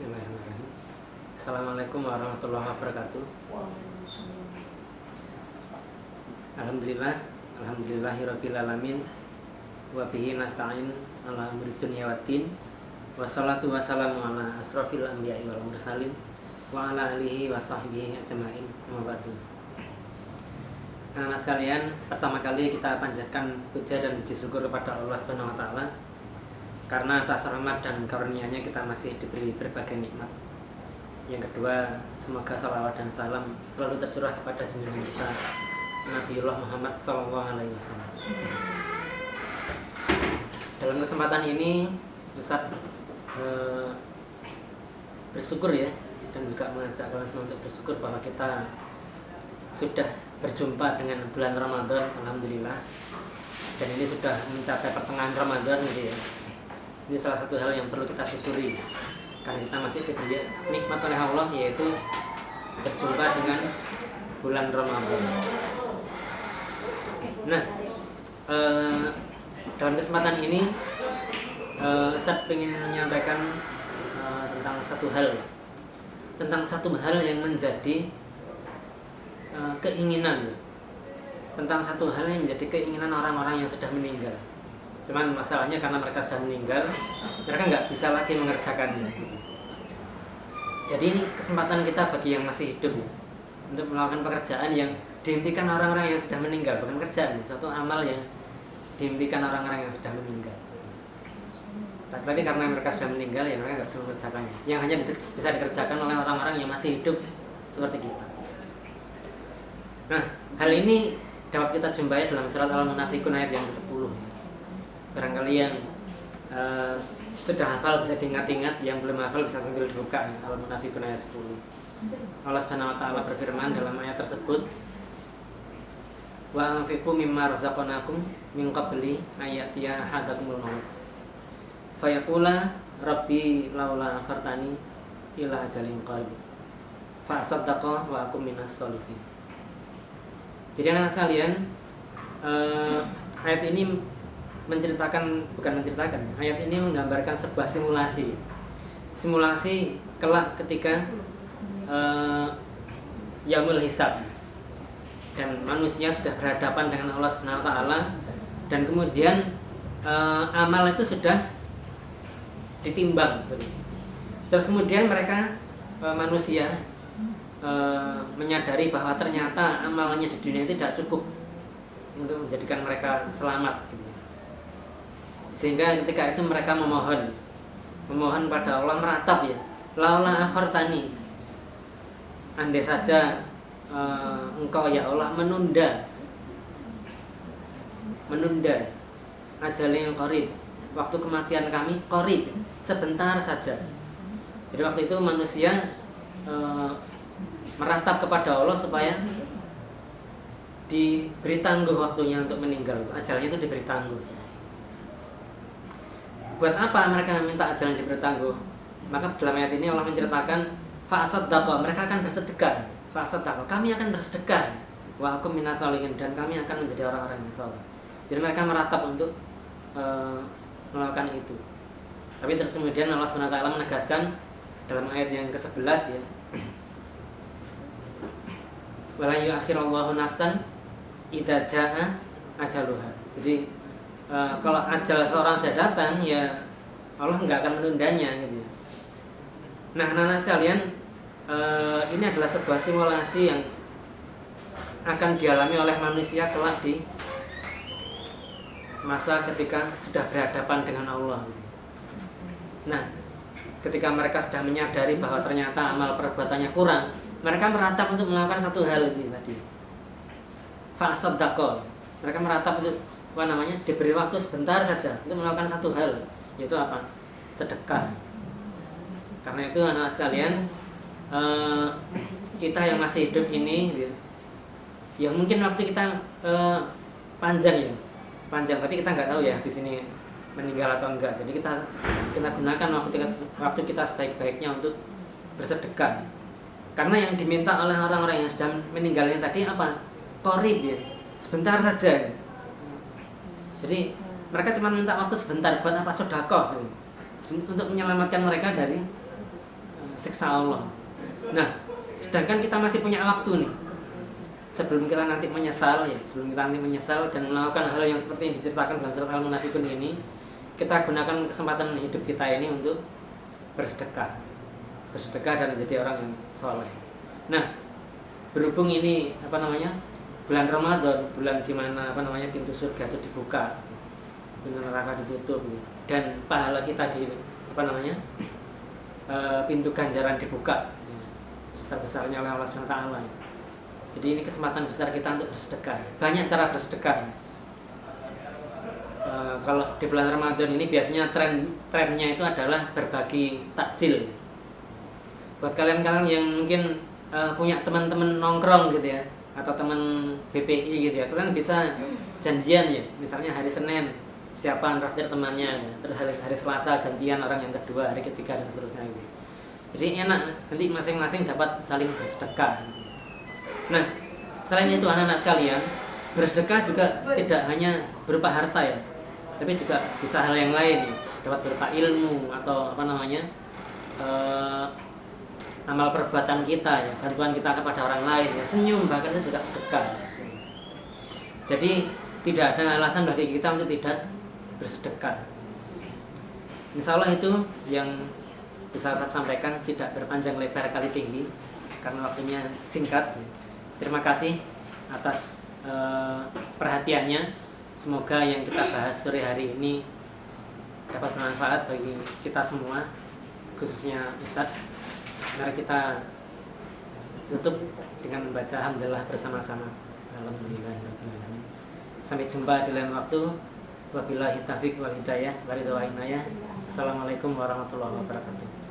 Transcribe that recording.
Bismillahirrahmanirrahim. Assalamualaikum warahmatullahi wabarakatuh. Alhamdulillahirabbil alamin. Wa bihi nasta'in ala umuri dunya waddin. Wassalatu wassalamu ala asrofil anbiya'i wal mursalin wa ala alihi wa sahbihi ajma'in. Amma ba'du. Anak-anak sekalian, pertama kali kita panjatkan puja dan puji syukur kepada Allah Subhanahu wa taala karena atas rahmat dan karunia-Nya kita masih diberi berbagai nikmat. Yang kedua, semoga salawat dan salam selalu tercurah kepada junjungan kita Nabiullah Muhammad SAW. Dalam kesempatan ini Ustaz bersyukur ya, dan juga mengajak kalian semua untuk bersyukur bahwa kita sudah berjumpa dengan bulan Ramadan, alhamdulillah. Dan ini sudah mencapai pertengahan Ramadan gitu ya. Ini salah satu hal yang perlu kita syukuri karena kita masih diberi nikmat oleh Allah, yaitu berjumpa dengan bulan Ramadan. Nah, dalam kesempatan ini saya ingin menyampaikan tentang satu hal yang menjadi keinginan, tentang satu hal yang menjadi keinginan orang-orang yang sudah meninggal. Cuman masalahnya karena mereka sudah meninggal, mereka nggak bisa lagi mengerjakannya. Jadi ini kesempatan kita bagi yang masih hidup ya, untuk melakukan pekerjaan yang diimpikan orang-orang yang sudah meninggal. Bukan kerjaan, suatu amal yang diimpikan orang-orang yang sudah meninggal. Tapi karena mereka sudah meninggal, ya mereka nggak bisa mengerjakannya. Yang hanya bisa dikerjakan oleh orang-orang yang masih hidup seperti kita. Nah, hal ini dapat kita jumpai dalam surat Al-Munafiqun ayat yang ke-10. Barangkali yang sudah hafal bisa diingat-ingat, yang belum hafal bisa sambil dibuka. Al-Munafiqun ayat 10. Allah Subhanahu wa taala berfirman dalam ayat tersebut, wa anfiqu mimma razaqnakum min qabli ayatiya ahadakumul maut fayaqula rabbi laula akhartani ila ajalin qarib fa asaddaqa wa akum minas sholihin. Jadi anak-anak sekalian, ayat ini ayat ini menggambarkan sebuah simulasi kelak ketika yaumul hisab dan manusia sudah berhadapan dengan Allah Subhanahu wa taala, dan kemudian amal itu sudah ditimbang. Terus kemudian mereka manusia menyadari bahwa ternyata amalnya di dunia itu tidak cukup untuk menjadikan mereka selamat gitu. Sehingga ketika itu mereka memohon pada Allah, meratap ya, laula akhartani, andai saja engkau ya Allah menunda ajalin qarib, waktu kematian kami qarib, sebentar saja. Jadi waktu itu manusia meratap kepada Allah supaya diberi tangguh waktunya untuk meninggal, ajalnya itu diberi tangguh. Buat apa mereka minta ajaran diberi tangguh? Maka dalam ayat ini Allah menceritakan fa'asaddaqa, mereka akan bersedekah. Fa'asaddaqa, kami akan bersedekah. Wa akum minas sholihin, dan kami akan menjadi orang-orang yang saleh. Jadi mereka meratap untuk melakukan itu. Tapi terus kemudian Allah SWT menegaskan dalam ayat yang ke-11 ya, wala yu'akhirallahu nafsan idza jaa ajaluha. Jadi kalau ajal seorang sudah datang, ya Allah nggak akan menundanya gitu. Nah, anak-anak sekalian, ini adalah sebuah simulasi yang akan dialami oleh manusia kelak di masa ketika sudah berhadapan dengan Allah. Nah, ketika mereka sudah menyadari bahwa ternyata amal perbuatannya kurang, mereka meratap untuk melakukan satu hal itu tadi. Fa'asaddaqa. Mereka meratap untuk diberi waktu sebentar saja untuk melakukan satu hal, yaitu apa? Sedekah. Karena itu anak sekalian, kita yang masih hidup ini ya mungkin waktu kita panjang, tapi kita nggak tahu ya di sini meninggal atau enggak. Jadi kita gunakan waktu kita sebaik-baiknya untuk bersedekah. Karena yang diminta oleh orang-orang yang sudah meninggal ini tadi apa? Qarib ya, sebentar saja. Jadi mereka cuma minta waktu sebentar buat apa? Sedekah, untuk menyelamatkan mereka dari siksa Allah. Nah, sedangkan kita masih punya waktu nih. Sebelum kita nanti menyesal dan melakukan hal yang seperti yang diceritakan dalam surat Al-Munafiqun ini, kita gunakan kesempatan hidup kita ini untuk bersedekah dan menjadi orang yang soleh. Nah, berhubung ini bulan Ramadan, bulan dimana pintu surga itu dibuka, pintu neraka ditutup, dan pahala kita di pintu ganjaran dibuka sebesar-besarnya oleh Allah Subhanahu wa taala. Jadi ini kesempatan besar kita untuk bersedekah. Banyak cara bersedekah. Kalau di bulan Ramadan ini biasanya trennya itu adalah berbagi takjil. Buat kalian-kalian yang mungkin punya teman-teman nongkrong gitu ya, atau teman BPI gitu ya, kalian bisa janjian ya, misalnya hari Senin siapa traktir temannya, terus hari Selasa gantian orang yang kedua, hari ketiga dan seterusnya gitu. Jadi enak, nanti masing-masing dapat saling bersedekah. Nah, selain itu anak-anak sekalian, bersedekah juga tidak hanya berupa harta ya, tapi juga bisa hal yang lain, dapat berupa ilmu atau amal perbuatan kita ya, bantuan kita kepada orang lain ya, senyum bahkan itu juga sedekah. Jadi tidak ada alasan bagi kita untuk tidak bersedekah. Insya Allah itu yang bisa saya sampaikan, tidak berpanjang lebar kali tinggi karena waktunya singkat. Terima kasih atas perhatiannya. Semoga yang kita bahas sore hari ini dapat bermanfaat bagi kita semua, khususnya Ustadz. Mari kita tutup dengan membaca alhamdulillah bersama-sama. Alhamdulillahirrahmanirrahim. Sampai jumpa di lain waktu. Wabillahi taufiq wal hidayah. Assalamualaikum warahmatullahi wabarakatuh.